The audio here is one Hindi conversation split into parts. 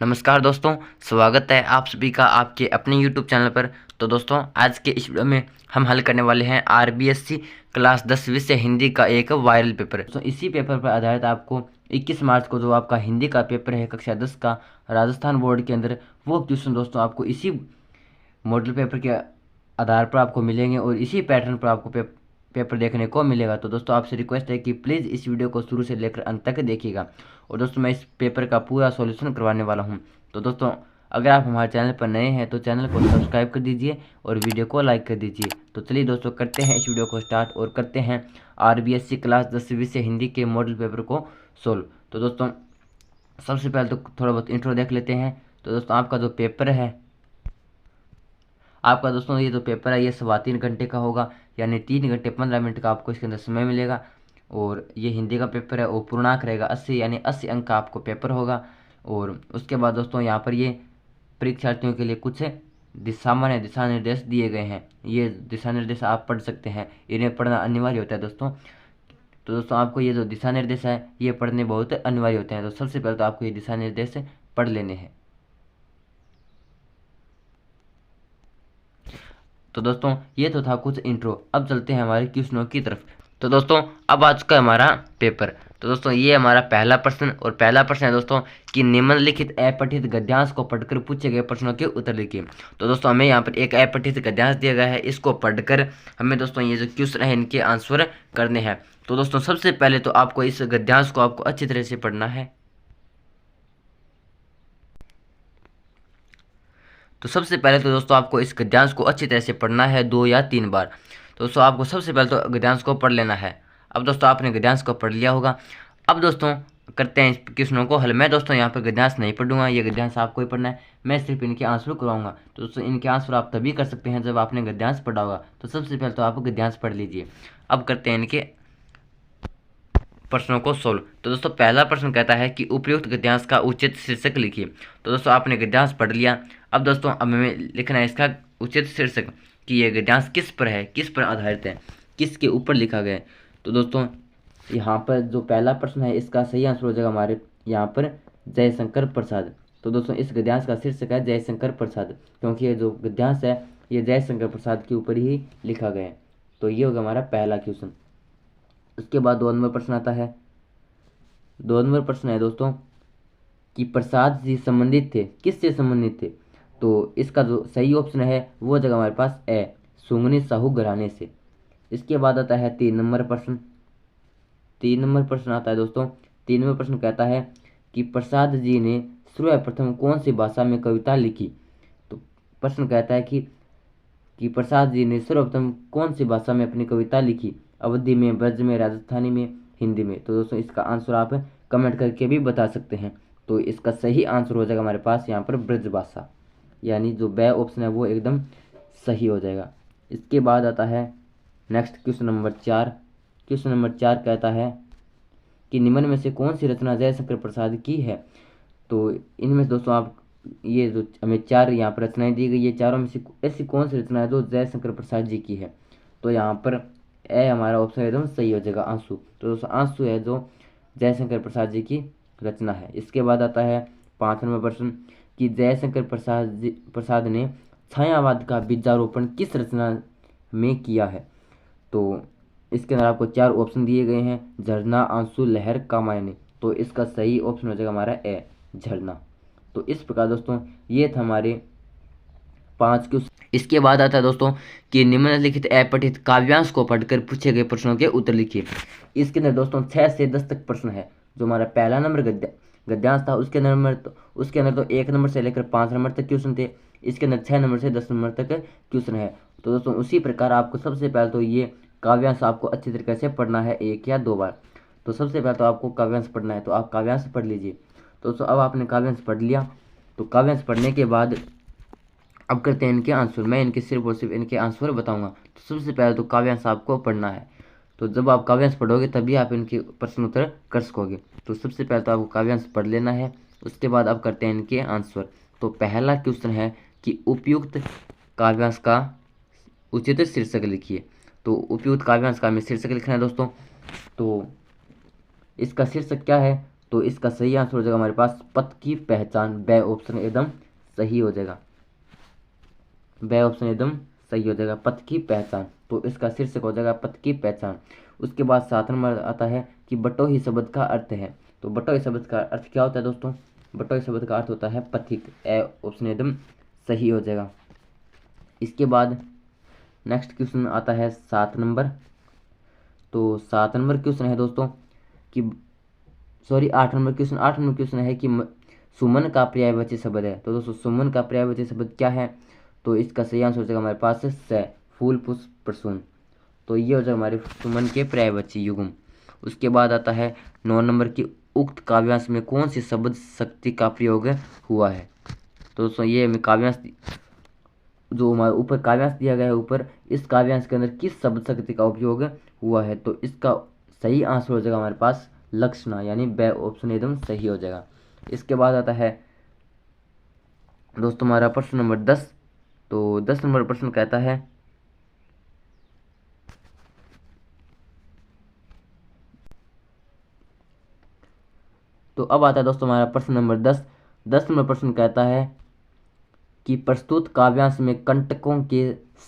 नमस्कार दोस्तों, स्वागत है आप सभी का आपके अपने YouTube चैनल पर। तो दोस्तों, आज के इस वीडियो में हम हल करने वाले हैं आरबीएससी क्लास 10 विषय हिंदी का एक वायरल पेपर। तो इसी पेपर पर आधारित आपको 21 मार्च को जो आपका हिंदी का पेपर है कक्षा 10 का राजस्थान बोर्ड के अंदर, वो क्वेश्चन दोस्तों आपको इसी मॉडल पेपर के आधार पर आपको मिलेंगे और इसी पैटर्न पर आपको पेपर देखने को मिलेगा। तो दोस्तों, आपसे रिक्वेस्ट है कि प्लीज़ इस वीडियो को शुरू से लेकर अंत तक देखिएगा। और दोस्तों, मैं इस पेपर का पूरा सॉल्यूशन करवाने वाला हूं। तो दोस्तों, अगर आप हमारे चैनल पर नए हैं तो चैनल को सब्सक्राइब कर दीजिए और वीडियो को लाइक कर दीजिए। तो चलिए दोस्तों, करते हैं इस वीडियो को स्टार्ट और करते हैं आरबीएससी क्लास 10 विषय हिंदी के मॉडल पेपर को सोल्व। तो दोस्तों, सबसे पहले तो थोड़ा बहुत इंट्रो देख लेते हैं। तो दोस्तों, आपका दोस्तों ये जो पेपर है ये 3.25 घंटे का होगा, यानी 3 घंटे 15 मिनट का आपको इसके अंदर समय मिलेगा। और ये हिंदी का पेपर है और पूर्णांक रहेगा 80, यानी 80 अंक का आपको पेपर होगा। और उसके बाद दोस्तों, यहाँ पर ये परीक्षार्थियों के लिए कुछ सामान्य दिशा निर्देश दिए गए हैं। ये दिशा निर्देश आप पढ़ सकते हैं, इन्हें पढ़ना अनिवार्य होता है दोस्तों। तो दोस्तों, आपको ये जो दिशा निर्देश है ये पढ़ने बहुत अनिवार्य होते हैं। तो सबसे पहले तो आपको ये दिशा निर्देश पढ़ लेने हैं। तो दोस्तों, ये तो था कुछ इंट्रो। अब चलते हैं हमारे क्वेश्चनों की तरफ। तो दोस्तों, अब आज का हमारा पेपर। तो दोस्तों, ये हमारा पहला प्रश्न, और पहला प्रश्न है दोस्तों कि निम्नलिखित अपठित गद्यांश को पढ़कर पूछे गए प्रश्नों के उत्तर लिखिए। तो दोस्तों, हमें यहाँ पर एक अपठित गद्यांश दिया गया है, इसको पढ़कर हमें दोस्तों ये जो क्वेश्चन है इनके आंसर करने हैं। तो दोस्तों, सबसे पहले तो आपको इस गद्यांश को आपको अच्छी तरह से पढ़ना है। तो सबसे पहले तो दोस्तों, आपको इस गद्यांश को अच्छी तरह से पढ़ना है 2 या 3 बार। तो दोस्तों, आपको सबसे पहले तो गद्यांश को पढ़ लेना है। अब दोस्तों, आपने गद्यांश को पढ़ लिया होगा। अब दोस्तों, करते हैं इस क्वेश्चनों को हल। मैं दोस्तों यहाँ पर गद्यांश नहीं पढ़ूंगा, ये गद्यांश आपको ही पढ़ना है। मैं सिर्फ इनके आंसर करवाऊंगा। तो दोस्तों, इनके आंसर आप तभी कर सकते हैं जब आपने गद्यांश पढ़ा होगा। तो सबसे पहले तो आप गद्यांश पढ़ लीजिए। अब करते हैं इनके प्रश्नों को सोल्व। तो दोस्तों, पहला प्रश्न कहता है कि उपयुक्त गद्यांश का उचित शीर्षक लिखिए। तो दोस्तों, आपने गद्यांश पढ़ लिया। अब दोस्तों, अब हमें लिखना है इसका उचित शीर्षक, कि ये गद्यांश किस पर है, किस पर आधारित है, किसके ऊपर लिखा गया है। तो दोस्तों, यहाँ पर जो पहला प्रश्न है इसका सही आंसर हो जाएगा हमारे यहाँ पर जयशंकर प्रसाद। तो दोस्तों, इस गद्यांश का शीर्षक है जयशंकर प्रसाद, क्योंकि ये जो गद्यांश है ये जयशंकर प्रसाद के ऊपर ही लिखा गया है। तो ये होगा हमारा पहला क्वेश्चन। उसके बाद 2 नंबर प्रश्न आता है। 2 नंबर प्रश्न है दोस्तों कि प्रसाद जी संबंधित थे, किससे संबंधित थे। तो इसका जो सही ऑप्शन है वो जगह हमारे पास ए, सुंगनी साहू घराने से। इसके बाद आता है 3 नंबर प्रश्न। 3 नंबर प्रश्न आता है दोस्तों। 3 नंबर प्रश्न कहता है कि प्रसाद जी ने सर्वप्रथम कौन सी भाषा में कविता लिखी। तो प्रश्न कहता है कि प्रसाद जी ने सर्वप्रथम कौन सी भाषा में अपनी कविता लिखी, अवधी में, ब्रज में, राजस्थानी में, हिंदी में। तो दोस्तों, इसका आंसर आप कमेंट करके भी बता सकते हैं। तो इसका सही आंसर हो जाएगा हमारे पास यहाँ पर ब्रज भाषा, यानी जो बे ऑप्शन है वो एकदम सही हो जाएगा। इसके बाद आता है next question number 4। Question number 4 कहता है कि निम्न में से कौन सी रचना जयशंकर प्रसाद की है। तो इनमें से दोस्तों, आप ये जो हमें 4 यहाँ पर रचनाएं दी गई है, चारों में से ऐसी कौन सी रचना है जो जयशंकर प्रसाद जी की है। तो यहाँ पर ए हमारा ऑप्शन एकदम सही हो जाएगा, आंसू। तो दोस्तों, आंसू है जो जयशंकर प्रसाद जी की रचना है। इसके बाद आता है 5 नंबर प्रश्न कि जयशंकर प्रसाद ने छायावाद का बीजारोपण किस रचना में किया है। तो इसके अंदर आपको 4 ऑप्शन दिए गए हैं, झरना, आंसू, लहर, कामायनी। तो इसका सही ऑप्शन हो जाएगा हमारा ए, झरना। तो इस प्रकार दोस्तों, ये था हमारे 5 क्वेश्चन। इसके बाद आता है दोस्तों कि निम्नलिखित अपठित काव्यांश को पढ़कर पूछे गए प्रश्नों के उत्तर लिखिए। इसके अंदर दोस्तों 6 से 10 तक प्रश्न है। जो हमारा पहला नंबर गद्यांश था उसके अंदर तो 1 नंबर से लेकर 5 नंबर तक क्वेश्चन थे। इसके अंदर 6 नंबर से 10 नंबर तक क्वेश्चन है। तो दोस्तों, उसी प्रकार आपको सबसे पहले तो ये काव्यांश आपको अच्छी तरीके से पढ़ना है 1 या 2 बार। तो सबसे पहले तो आपको काव्यांश पढ़ना है, तो आप काव्यांश पढ़ लीजिए। तो दोस्तों, अब आपने काव्यांश पढ़ लिया। तो काव्यांश पढ़ने के बाद अब करते हैं इनके आंसर। मैं इनके सिर्फ और सिर्फ इनके आंसर बताऊंगा। तो सबसे पहले तो काव्यांश आपको पढ़ना है। तो जब आप काव्यांश पढ़ोगे तभी आप इनके प्रश्न उत्तर कर सकोगे। तो सबसे पहले तो आपको काव्यांश पढ़ लेना है। उसके बाद अब करते हैं इनके आंसर। तो पहला क्वेश्चन है कि उपयुक्त काव्यांश का उचित शीर्षक लिखिए। तो उपयुक्त काव्यांश का हमें शीर्षक लिखना है दोस्तों। तो इसका शीर्षक क्या है, तो इसका सही आंसर हो जाएगा हमारे पास पथ की पहचान। ब ऑप्शन एकदम सही हो जाएगा। ब ऑप्शन एकदम सही हो जाएगा, पथ की पहचान। तो इसका शीर्षक हो जाएगा पथ की पहचान। उसके बाद 7 नंबर आता है कि बटोही शब्द का अर्थ है। तो बटोही शब्द का अर्थ क्या होता है दोस्तों? बटोही शब्द का अर्थ होता है पथिक। ए ऑप्शन एकदम सही हो जाएगा। इसके बाद नेक्स्ट क्वेश्चन आता है 7 नंबर। तो 7 नंबर क्वेश्चन है दोस्तों कि sorry 8 number question. 8 number question है कि सुमन का पर्यायवाची शब्द है। तो दोस्तों सुमन का पर्यायवाची शब्द क्या है? तो इसका सही आंसर हो जाएगा हमारे पास स, फूल पुष्प प्रसून। तो ये हो जाएगा हमारे सुमन के पर्यायवाची युग्म। उसके बाद आता है 9 नंबर की उक्त काव्यांश में कौन सी शब्द शक्ति का प्रयोग हुआ है? तो दोस्तों ये काव्यांश जो हमारे ऊपर काव्यांश दिया गया है ऊपर, इस काव्यांश के अंदर किस शब्द शक्ति का उपयोग हुआ है? तो इसका सही आंसर हो जाएगा हमारे पास लक्षणा, यानी ब ऑप्शन एकदम सही हो जाएगा। इसके बाद आता है दोस्तों हमारा प्रश्न नंबर 10। तो 10 नंबर प्रश्न कहता है तो अब आता है दोस्तों हमारा प्रश्न नंबर 10। 10 नंबर प्रश्न कहता है कि प्रस्तुत काव्यांश में कंटकों के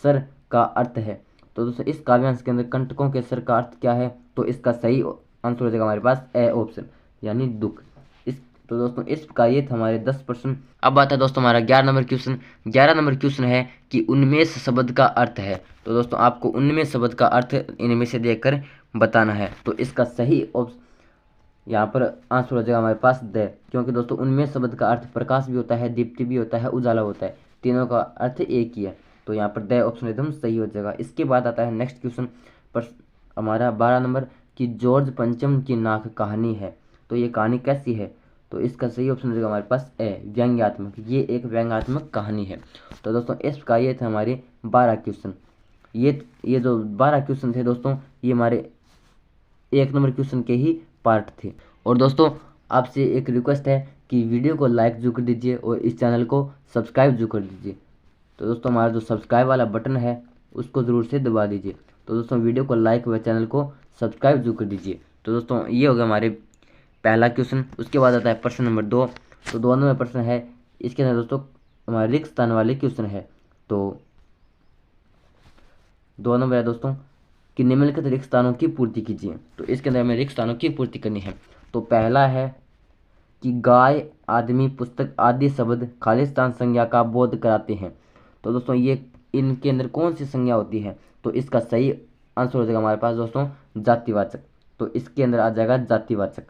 सर का अर्थ है। तो दोस्तों इस काव्यांश के अंदर कंटकों के सर का अर्थ क्या है? तो इसका सही आंसर हो जाएगा हमारे पास ए ऑप्शन, यानी दुख। इस तो दोस्तों इस प्रकार ये थे हमारे 10 प्रश्न। अब आता है दोस्तों हमारा 11 नंबर क्वेश्चन। 11 नंबर क्वेश्चन है कि उन्मेष शब्द का अर्थ है। तो दोस्तों आपको उन्मेष शब्द का अर्थ इनमें से देखकर बताना है। तो इसका सही ऑप्शन यहाँ पर आंसर हो जाएगा हमारे पास द, क्योंकि दोस्तों उनमें शब्द का अर्थ प्रकाश भी होता है, दीप्ति भी होता है, उजाला होता है, तीनों का अर्थ एक ही है। तो यहाँ पर द ऑप्शन एकदम सही हो जाएगा। इसके बाद आता है नेक्स्ट क्वेश्चन पर हमारा 12 नंबर की जॉर्ज पंचम की नाक कहानी है। तो ये कहानी कैसी है? तो इसका सही ऑप्शन हो जाएगा हमारे पास ए व्यंग्यात्मक। ये एक व्यंग्यात्मक कहानी है। तो दोस्तों इस प्रकार ये थे हमारे 12 क्वेश्चन। ये जो 12 क्वेश्चन थे दोस्तों, ये हमारे 1 नंबर क्वेश्चन के ही पार्ट थे। और दोस्तों आपसे एक रिक्वेस्ट है कि वीडियो को लाइक जरूर कर दीजिए और इस चैनल को सब्सक्राइब जरूर कर दीजिए। तो दोस्तों हमारा जो सब्सक्राइब वाला बटन है उसको ज़रूर से दबा दीजिए। तो दोस्तों वीडियो को लाइक व चैनल को सब्सक्राइब जरूर कर दीजिए। तो दोस्तों ये हो गया हमारे पहला क्वेश्चन। उसके बाद आता है प्रश्न नंबर 2। तो 2 नंबर प्रश्न है, इसके अंदर दोस्तों हमारे रिक्त स्थान वाले क्वेश्चन है। तो 2 नंबर है दोस्तों कि निम्नलिखित रिक्त स्थानों की पूर्ति कीजिए। तो इसके अंदर हमें रिक्त स्थानों की पूर्ति करनी है। तो पहला है कि गाय, आदमी, पुस्तक आदि शब्द खालिस्तान संज्ञा का बोध कराते हैं। तो दोस्तों ये इनके अंदर कौन सी संज्ञा होती है? तो इसका सही आंसर हो जाएगा हमारे पास दोस्तों जातिवाचक। तो इसके अंदर आ जाएगा जातिवाचक।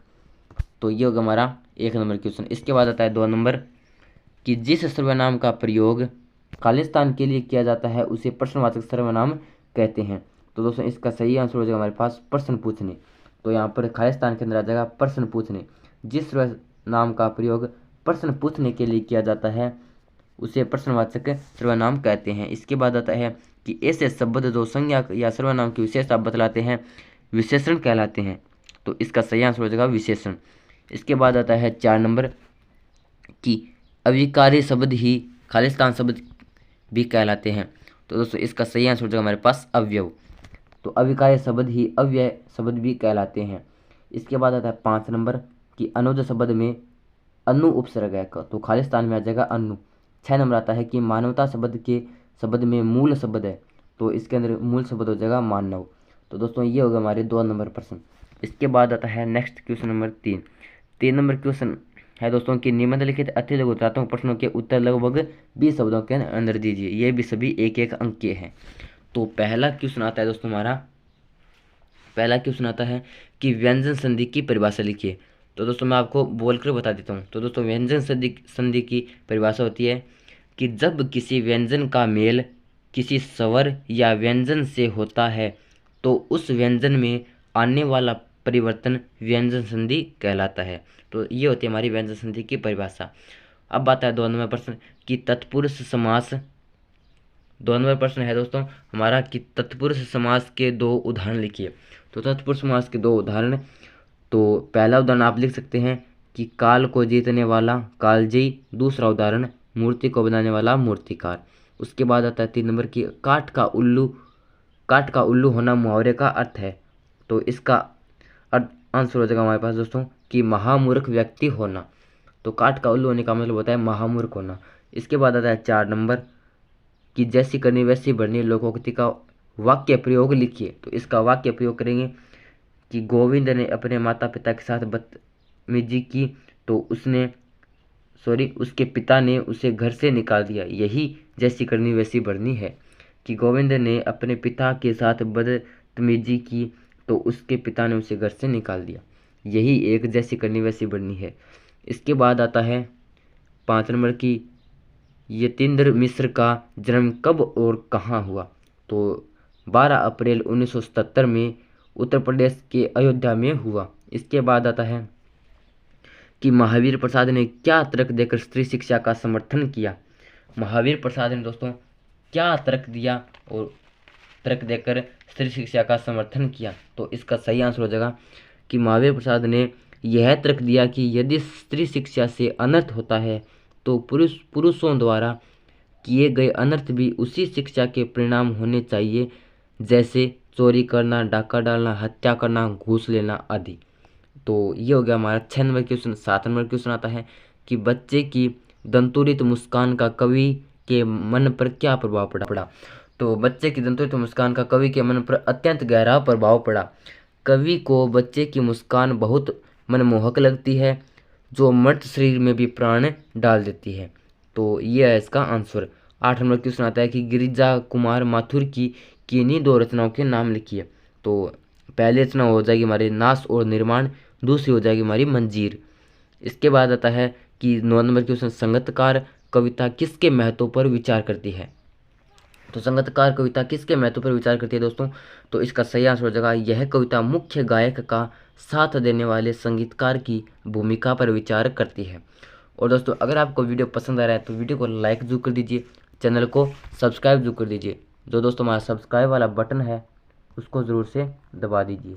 तो ये होगा हमारा 1 नंबर क्वेश्चन। इसके बाद आता है 2 नंबर कि जिस सर्वनाम का प्रयोग खालिस्तान के लिए किया जाता है उसे प्रश्नवाचक सर्वनाम कहते हैं। तो दोस्तों इसका सही आंसर हो जाएगा हमारे पास प्रश्न पूछने। तो यहाँ पर खालिस्तान के अंदर आ जाएगा प्रश्न पूछने। जिस सर्वनाम का प्रयोग प्रश्न पूछने के लिए किया जाता है उसे प्रश्नवाचक सर्वनाम कहते हैं। इसके बाद आता है कि ऐसे शब्द जो संज्ञा या सर्वनाम की विशेषता बतलाते हैं विशेषण कहलाते हैं। तो इसका सही आंसर हो जाएगा विशेषण। इसके बाद आता है 4 नंबर कि अविकारी शब्द ही खालिस्तान शब्द भी कहलाते हैं। तो दोस्तों इसका सही आंसर हो जाएगा हमारे पास अवयव। तो अविकार्य शब्द ही अव्यय शब्द भी कहलाते हैं। इसके बाद आता है 5 नंबर कि अनुज शब्द में अनु उपसर्ग है। तो खालिस्तान में आ जाएगा अनु। 6 नंबर आता है कि मानवता शब्द में मूल शब्द है। तो इसके अंदर मूल शब्द हो जाएगा मानव। तो दोस्तों ये होगा हमारे 2 नंबर प्रश्न। इसके बाद आता है next question number 3। 3 number question है दोस्तों कि निम्नलिखित अति लघुतात्मक प्रश्नों के उत्तर लगभग 20 शब्दों के अंदर दीजिए। ये भी सभी 1-1 अंक के हैं। तो पहला क्वेश्चन आता है दोस्तों हमारा, पहला क्वेश्चन आता है कि व्यंजन संधि की परिभाषा लिखिए। तो दोस्तों मैं आपको बोलकर बता देता हूँ। तो दोस्तों व्यंजन संधि की परिभाषा होती है कि जब किसी व्यंजन का मेल किसी स्वर या व्यंजन से होता है तो उस व्यंजन में आने वाला परिवर्तन व्यंजन संधि कहलाता है। तो ये होती है हमारी व्यंजन संधि की परिभाषा। अब आता है 2 नंबर प्रश्न कि तत्पुरुष समास। 2 नंबर प्रश्न है दोस्तों हमारा कि तत्पुरुष समास के 2 उदाहरण लिखिए। तो तत्पुरुष समास के 2 उदाहरण, तो पहला उदाहरण आप लिख सकते हैं कि काल को जीतने वाला कालजयी। दूसरा उदाहरण मूर्ति को बनाने वाला मूर्तिकार। उसके बाद आता है 3 नंबर की काठ का उल्लू होना मुहावरे का अर्थ है। तो इसका आंसर हो जाएगा हमारे पास दोस्तों कि महामूर्ख व्यक्ति होना। तो काठ का उल्लू होने का मतलब होता है महामूर्ख होना। इसके बाद आता है 4 नंबर कि जैसी करनी वैसी भरनी लोकोक्ति का वाक्य प्रयोग लिखिए। तो इसका वाक्य प्रयोग करेंगे कि गोविंद ने अपने माता पिता के साथ बदतमीजी की तो उसके पिता ने उसे घर से निकाल दिया। यही जैसी करनी वैसी भरनी है कि गोविंद ने अपने पिता के साथ बदतमीजी की तो उसके पिता ने उसे घर से निकाल दिया। यही एक जैसी करनी वैसी भरनी है। इसके बाद आता है 5 नंबर की यतीन्द्र मिश्र का जन्म कब और कहाँ हुआ। तो 12 अप्रैल 1977 में उत्तर प्रदेश के अयोध्या में हुआ। इसके बाद आता है कि महावीर प्रसाद ने क्या तर्क देकर स्त्री शिक्षा का समर्थन किया। महावीर प्रसाद ने दोस्तों क्या तर्क दिया और तर्क देकर स्त्री शिक्षा का समर्थन किया। तो इसका सही आंसर हो जाएगा कि महावीर प्रसाद ने यह तर्क दिया कि यदि स्त्री शिक्षा से अनर्थ होता है तो पुरुषों द्वारा किए गए अनर्थ भी उसी शिक्षा के परिणाम होने चाहिए, जैसे चोरी करना, डाका डालना, हत्या करना, घूस लेना आदि। तो ये हो गया हमारा 6 नंबर क्वेश्चन। 7 नंबर क्वेश्चन आता है कि बच्चे की दंतुरित मुस्कान का कवि के मन पर क्या प्रभाव पड़ा। तो बच्चे की दंतुरित मुस्कान का कवि के मन पर अत्यंत गहरा प्रभाव पड़ा। कवि को बच्चे की मुस्कान बहुत मनमोहक लगती है, जो मर्त शरीर में भी प्राण डाल देती है। तो ये है इसका आंसर। 8 नंबर क्वेश्चन आता है कि गिरिजा कुमार माथुर की किन्हीं 2 रचनाओं के नाम लिखिए। तो पहली रचना हो जाएगी हमारी नाश और निर्माण, दूसरी हो जाएगी हमारी मंजीर। इसके बाद आता है कि 9 नंबर क्वेश्चन संगीतकार कविता किसके महत्व पर विचार करती है। तो संगीतकार कविता किसके महत्व पर विचार करती है दोस्तों। तो इसका सही आंसर हो जाएगा यह कविता मुख्य गायक का साथ देने वाले संगीतकार की भूमिका पर विचार करती है। और दोस्तों अगर आपको वीडियो पसंद आ रहा है तो वीडियो को लाइक जरूर कर दीजिए, चैनल को सब्सक्राइब जरूर कर दीजिए। जो दोस्तों हमारा सब्सक्राइब वाला बटन है उसको ज़रूर से दबा दीजिए।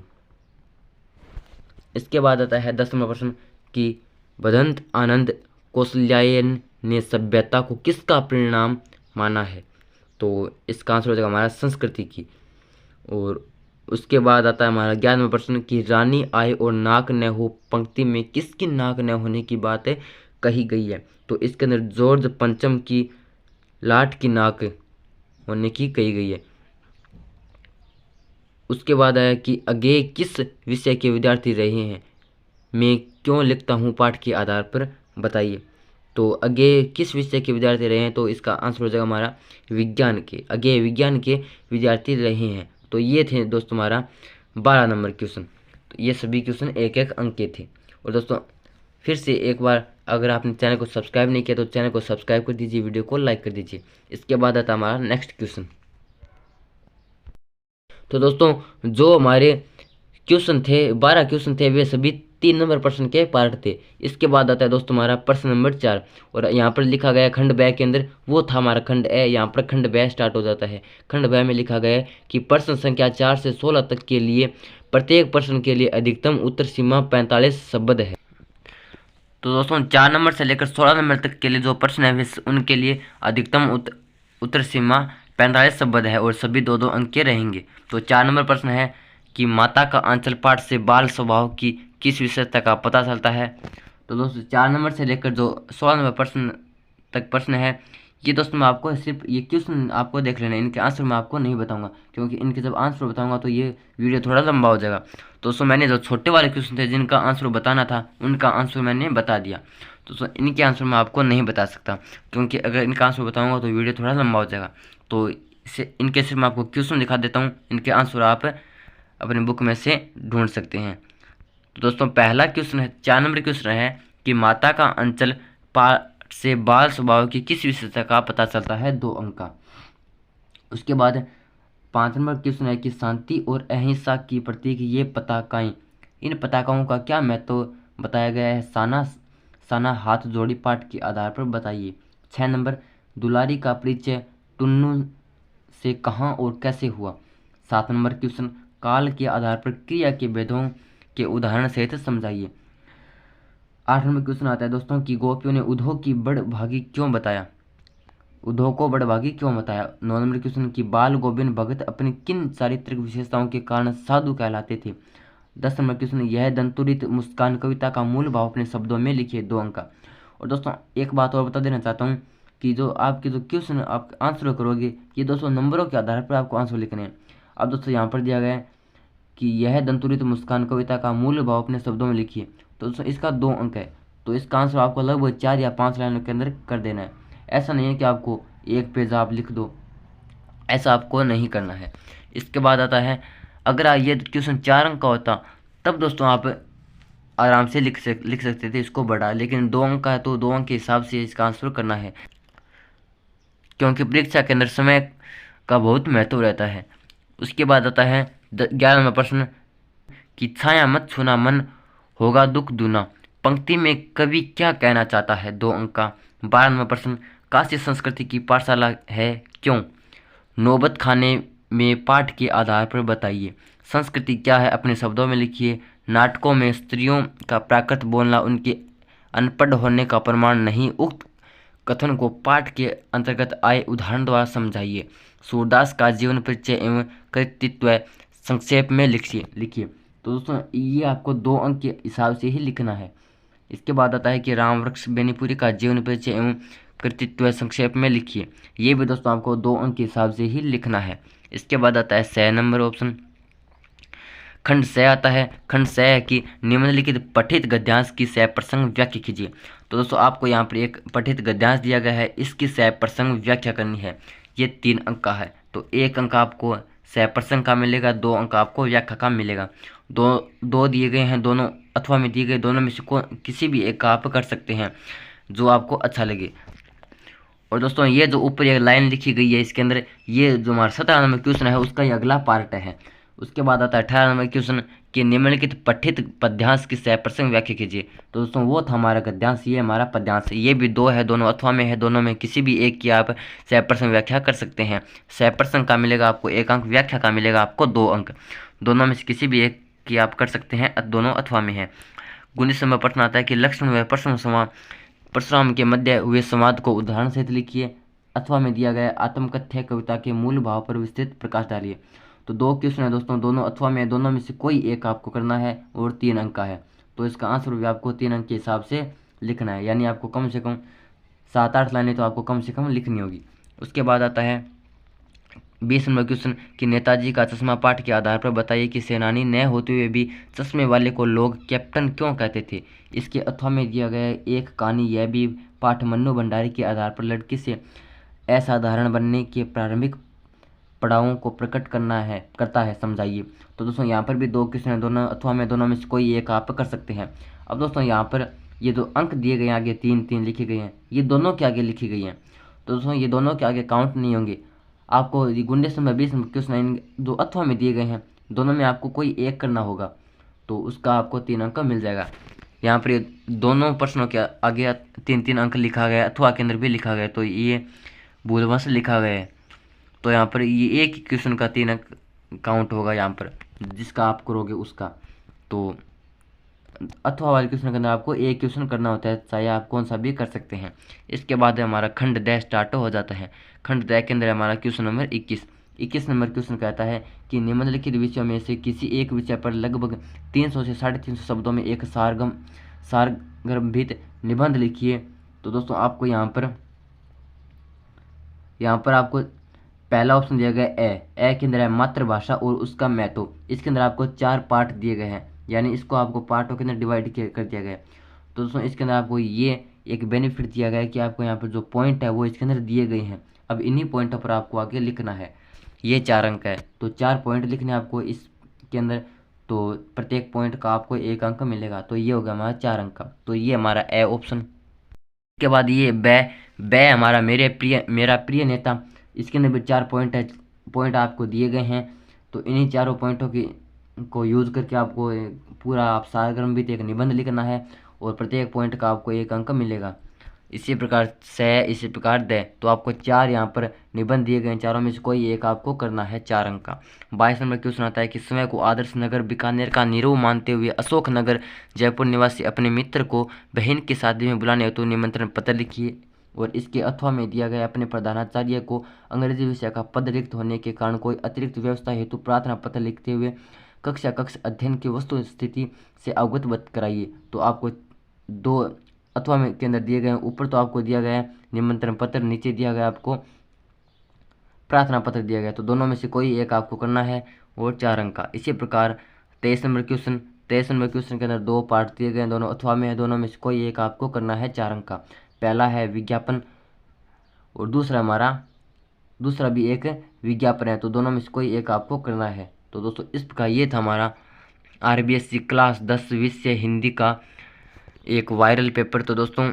इसके बाद आता है 10 नंबर प्रश्न कि बदंत आनंद कौशल्यायन ने सभ्यता को किसका परिणाम माना है। तो इसका आंसर हो जाएगा हमारा संस्कृति की। और उसके बाद आता है हमारा 11वां प्रश्न कि रानी आए और नाक न हो पंक्ति में किसकी नाक न होने की बात कही गई है। तो इसके अंदर जॉर्ज पंचम की लाट की नाक होने की कही गई है। उसके बाद आया कि आगे किस विषय के विद्यार्थी रहे हैं, मैं क्यों लिखता हूँ पाठ के आधार पर बताइए। तो आगे किस विषय के विद्यार्थी रहे हैं। तो इसका आंसर हो जाएगा हमारा विज्ञान के, आगे विज्ञान के विद्यार्थी रहे हैं। तो ये थे दोस्तों हमारा 12 नंबर क्वेश्चन। तो ये सभी क्वेश्चन 1-1 अंक के थे। और दोस्तों फिर से एक बार अगर आपने चैनल को सब्सक्राइब नहीं किया तो चैनल को सब्सक्राइब कर दीजिए, वीडियो को लाइक कर दीजिए। इसके बाद आता हमारा नेक्स्ट क्वेश्चन। तो दोस्तों जो हमारे क्वेश्चन थे 12 क्वेश्चन थे वे सभी 3 नंबर प्रश्न के पार्ट थे। इसके बाद आता है दोस्तों हमारा प्रश्न नंबर 4 और यहाँ पर लिखा गया खंड ब के अंदर वो था हमारा खंड ए। यहाँ पर खंड ब स्टार्ट हो जाता है। खंड ब में लिखा गया है कि प्रश्न संख्या 4 से 16 तक के लिए प्रत्येक प्रश्न के लिए अधिकतम उत्तर सीमा 45 शब्द है। तो दोस्तों 4 नंबर से लेकर 16 नंबर तक के लिए जो प्रश्न है उनके लिए अधिकतम उत्तर सीमा 45 शब्द है और सभी 2-2 अंक के रहेंगे। तो 4 नंबर प्रश्न है कि माता का आंचल पाठ से बाल स्वभाव की किस विशेषता का पता चलता है। तो दोस्तों 4 नंबर से लेकर जो 16 नंबर प्रश्न तक प्रश्न है ये दोस्तों मैं आपको सिर्फ ये क्वेश्चन आपको देख लेना है, इनके आंसर मैं आपको नहीं बताऊंगा क्योंकि इनके जब आंसर बताऊंगा तो ये वीडियो थोड़ा लंबा हो जाएगा। तो दोस्तों मैंने जो छोटे वाले क्वेश्चन थे जिनका आंसर बताना था उनका आंसर मैंने बता दिया। तो दोस्तों इनके आंसर मैं आपको नहीं बता सकता क्योंकि अगर इनका आंसर बताऊँगा तो वीडियो थोड़ा लंबा हो जाएगा। तो इनके सिर्फ मैं आपको क्वेश्चन दिखा देता हूँ, इनके आंसर आप अपने बुक में से ढूंढ सकते हैं। तो दोस्तों पहला क्वेश्चन है 4 नंबर क्वेश्चन है कि माता का अंचल पाठ से बाल स्वभाव की किस विशेषता का पता चलता है, 2 अंक का। उसके बाद 5 नंबर क्वेश्चन है कि शांति और अहिंसा की प्रतीक ये पताकाएं, इन पताकाओं का क्या महत्व बताया गया है, साना हाथ जोड़ी पाठ के आधार पर बताइए। 6 नंबर दुलारी का परिचय टुन्नू से कहाँ और कैसे हुआ। 7 नंबर क्वेश्चन काल के आधार पर क्रिया के भेदों के उदाहरण सहित समझाइए। 8 नंबर क्वेश्चन आता है दोस्तों कि गोपियों ने उद्धव की बड़भागी क्यों बताया, उद्धव को बड़भागी क्यों बताया। 9 नंबर क्वेश्चन कि बाल गोविंद भगत अपनी किन चारित्रिक विशेषताओं के कारण साधु कहलाते थे। 10 नंबर क्वेश्चन, यह दंतुरित मुस्कान कविता का मूल भाव अपने शब्दों में लिखिए, 2 अंक का। और दोस्तों एक बात और बता देना चाहता हूँ कि जो आपके जो क्वेश्चन आप आंसर करोगे, ये दोस्तों नंबरों के आधार पर आपको आंसर लिखने हैं। अब दोस्तों यहाँ पर दिया गया है कि यह दंतुरित मुस्कान कविता का मूल भाव अपने शब्दों में लिखिए, तो दोस्तों इसका 2 अंक है, तो इसका आंसर आपको लगभग 4 या 5 लाइनों के अंदर कर देना है। ऐसा नहीं है कि आपको एक पेज आप लिख दो, ऐसा आपको नहीं करना है। इसके बाद आता है, अगर ये क्वेश्चन 4 अंक का होता तब दोस्तों आप आराम से लिख सकते थे इसको बढ़ा, लेकिन 2 अंक का है तो 2 अंक के हिसाब से इसका आंसर करना है, क्योंकि परीक्षा के अंदर समय का बहुत महत्व रहता है। उसके बाद आता है 11वां प्रश्न कि छाया मत छूना मन होगा दुख दूना, पंक्ति में कवि क्या कहना चाहता है, 2 अंक का। 12वां प्रश्न, काशी संस्कृति की पाठशाला है क्यों, नौबत खाने में पाठ के आधार पर बताइए, संस्कृति क्या है अपने शब्दों में लिखिए, नाटकों में स्त्रियों का प्राकृत बोलना उनके अनपढ़ होने का प्रमाण नहीं, उक्त कथन को पाठ के अंतर्गत आए उदाहरण द्वारा समझाइए, सूरदास का जीवन परिचय एवं कृतित्व संक्षेप में लिखिए। तो दोस्तों ये आपको 2 अंक के हिसाब से ही लिखना है। इसके बाद आता है कि रामवृक्ष बेनीपुरी का जीवन परिचय एवं कृतित्व संक्षेप में लिखिए, ये भी दोस्तों आपको 2 अंक के हिसाब से ही लिखना है। इसके बाद आता है 6 नंबर ऑप्शन, खंड 6 आता है। खंड 6 है कि निम्नलिखित पठित गद्यांश की सह प्रसंग व्याख्या कीजिए। तो दोस्तों आपको यहाँ पर एक पठित गद्यांश दिया गया है, इसकी सह प्रसंग व्याख्या करनी है। ये 3 अंक का है, तो 1 अंक आपको सह प्रसंग का मिलेगा, 2 अंक आपको व्याख्या का मिलेगा। दो दिए गए हैं, दोनों अथवा में दिए गए, दोनों में से किसी भी एक का आप कर सकते हैं जो आपको अच्छा लगे। और दोस्तों ये जो ऊपर एक लाइन लिखी गई है इसके अंदर, ये जो हमारा 17 नंबर क्वेश्चन है उसका ये अगला पार्ट है। उसके बाद आता है 18 नंबर क्वेश्चन कि निम्नलिखित पठित पद्यांश की सह प्रसंग व्याख्या कीजिए। तो दोस्तों वो था हमारा गद्यांश, ये हमारा पद्यांश, ये भी 2 है, दोनों अथवा में है, दोनों में किसी भी एक की आप सह प्रसंग व्याख्या कर सकते हैं। सह प्रसंग का मिलेगा आपको 1 अंक, व्याख्या का मिलेगा आपको 2 अंक, दोनों में से किसी भी एक की आप कर सकते हैं, दोनों अथवा में है। 19 नंबर प्रश्न आता है कि लक्ष्मण व परशुराम के मध्य हुए संवाद को उदाहरण सहित लिखिए, अथवा में दिया गया आत्मकथ्य कविता के मूल भाव पर विस्तृत प्रकाश डालिए। तो 2 क्वेश्चन है दोस्तों, दोनों अथवा में, दोनों में से कोई एक आपको करना है और 3 अंक का है, तो इसका आंसर भी आपको 3 अंक के हिसाब से लिखना है, यानी आपको कम से कम 7-8 लाइनें तो आपको कम से कम लिखनी होगी। उसके बाद आता है 20 नंबर क्वेश्चन कि नेताजी का चश्मा पाठ के आधार पर बताइए कि सेनानी न होते हुए भी चश्मे वाले को लोग कैप्टन क्यों कहते थे। इसके अथवा में दिया गया एक कहानी, यह भी पाठ मन्नू भंडारी के आधार पर लड़की से असाधारण बनने के प्रारंभिक पड़ावों को प्रकट करता है, समझाइए। तो दोस्तों यहाँ पर भी 2 क्वेश्चन है, दोनों अथवा में, दोनों में से कोई एक आप कर सकते हैं। अब दोस्तों यहाँ पर ये जो अंक दिए गए आगे 3-3 लिखे गए हैं, ये दोनों के आगे लिखी गई हैं, तो दोस्तों ये दोनों के आगे काउंट नहीं होंगे। आपको 19 नंबर 20 नंबर क्वेश्चन जो अथवा में दिए गए हैं, दोनों में आपको कोई एक करना होगा, तो उसका आपको 3 अंक मिल जाएगा। यहाँ पर ये दोनों प्रश्नों के आगे 3-3 अंक लिखा गया, अथवा के अंदर भी लिखा गया, तो ये भूलवश लिखा गया है, तो यहाँ पर ये एक ही क्वेश्चन का 3 अंक काउंट होगा यहाँ पर, जिसका आप करोगे उसका। तो अथवा वाले क्वेश्चन के अंदर आपको एक क्वेश्चन करना होता है, चाहे आप कौन सा भी कर सकते हैं। इसके बाद हमारा खंड 10 स्टार्ट हो जाता है। खंड 10 के अंदर हमारा क्वेश्चन नंबर 21 नंबर क्वेश्चन कहता है कि निम्नलिखित विषयों में से किसी एक विषय पर लगभग 300 से 350 शब्दों में एक सारगर्भित निबंध लिखिए। तो दोस्तों आपको यहाँ पर आपको पहला ऑप्शन दिया गया ए के अंदर है मातृभाषा और उसका महत्व। इसके अंदर आपको 4 पार्ट दिए गए हैं, यानी इसको आपको पार्टों के अंदर डिवाइड कर दिया गया है। तो दोस्तों इसके अंदर आपको ये एक बेनिफिट दिया गया है कि आपको यहाँ पर जो पॉइंट है वो इसके अंदर दिए गए हैं, अब इन्हीं पॉइंटों पर आपको आगे लिखना है। ये 4 अंक है, तो 4 पॉइंट लिखने आपको इसके अंदर, तो प्रत्येक पॉइंट का आपको 1 अंक मिलेगा, तो ये होगा हमारा 4 अंक का, तो ये हमारा ए ऑप्शन। इसके बाद ये बै हमारा मेरा प्रिय नेता, इसके अंदर भी 4 पॉइंट आपको दिए गए हैं, तो इन्हीं चारों पॉइंटों को यूज़ करके आपको पूरा आप सारगर्भित एक निबंध लिखना है और प्रत्येक पॉइंट का आपको 1 अंक मिलेगा। इसी प्रकार से, इसी प्रकार दे, तो आपको 4 यहाँ पर निबंध दिए गए हैं, चारों में से कोई एक आपको करना है 4 अंक का। 22 नंबर क्वेश्चन आता है कि स्वयं को आदर्श नगर बीकानेर का नींव मानते हुए अशोक नगर जयपुर निवासी अपने मित्र को बहन की शादी में बुलाने हेतु निमंत्रण पत्र लिखिए, और इसके अथवा में दिया गया अपने प्रधानाचार्य को अंग्रेजी विषय का पद रिक्त होने के कारण कोई अतिरिक्त व्यवस्था हेतु प्रार्थना पत्र लिखते हुए कक्षा कक्ष अध्ययन की वस्तु स्थिति से अवगत कराइए। तो आपको 2 अथवा में के अंदर दिए गए हैं। ऊपर तो आपको दिया गया है निमंत्रण पत्र, नीचे दिया गया आपको प्रार्थना पत्र दिया गया। तो दोनों में से कोई एक आपको करना है और 4 अंक का। इसी प्रकार 23 नंबर क्वेश्चन के अंदर 2 पार्ट दिए गए हैं, दोनों अथवा में है। दोनों में से कोई एक आपको करना है 4 अंक का। पहला है विज्ञापन और दूसरा भी एक विज्ञापन है। तो दोनों में से कोई एक आपको करना है। तो दोस्तों इस प्रकार ये था हमारा RBSC क्लास 10 विषय हिंदी का एक वायरल पेपर। तो दोस्तों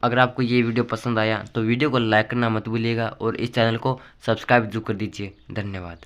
अगर आपको ये वीडियो पसंद आया तो वीडियो को लाइक करना मत भूलिएगा और इस चैनल को सब्सक्राइब जरूर कर दीजिए। धन्यवाद।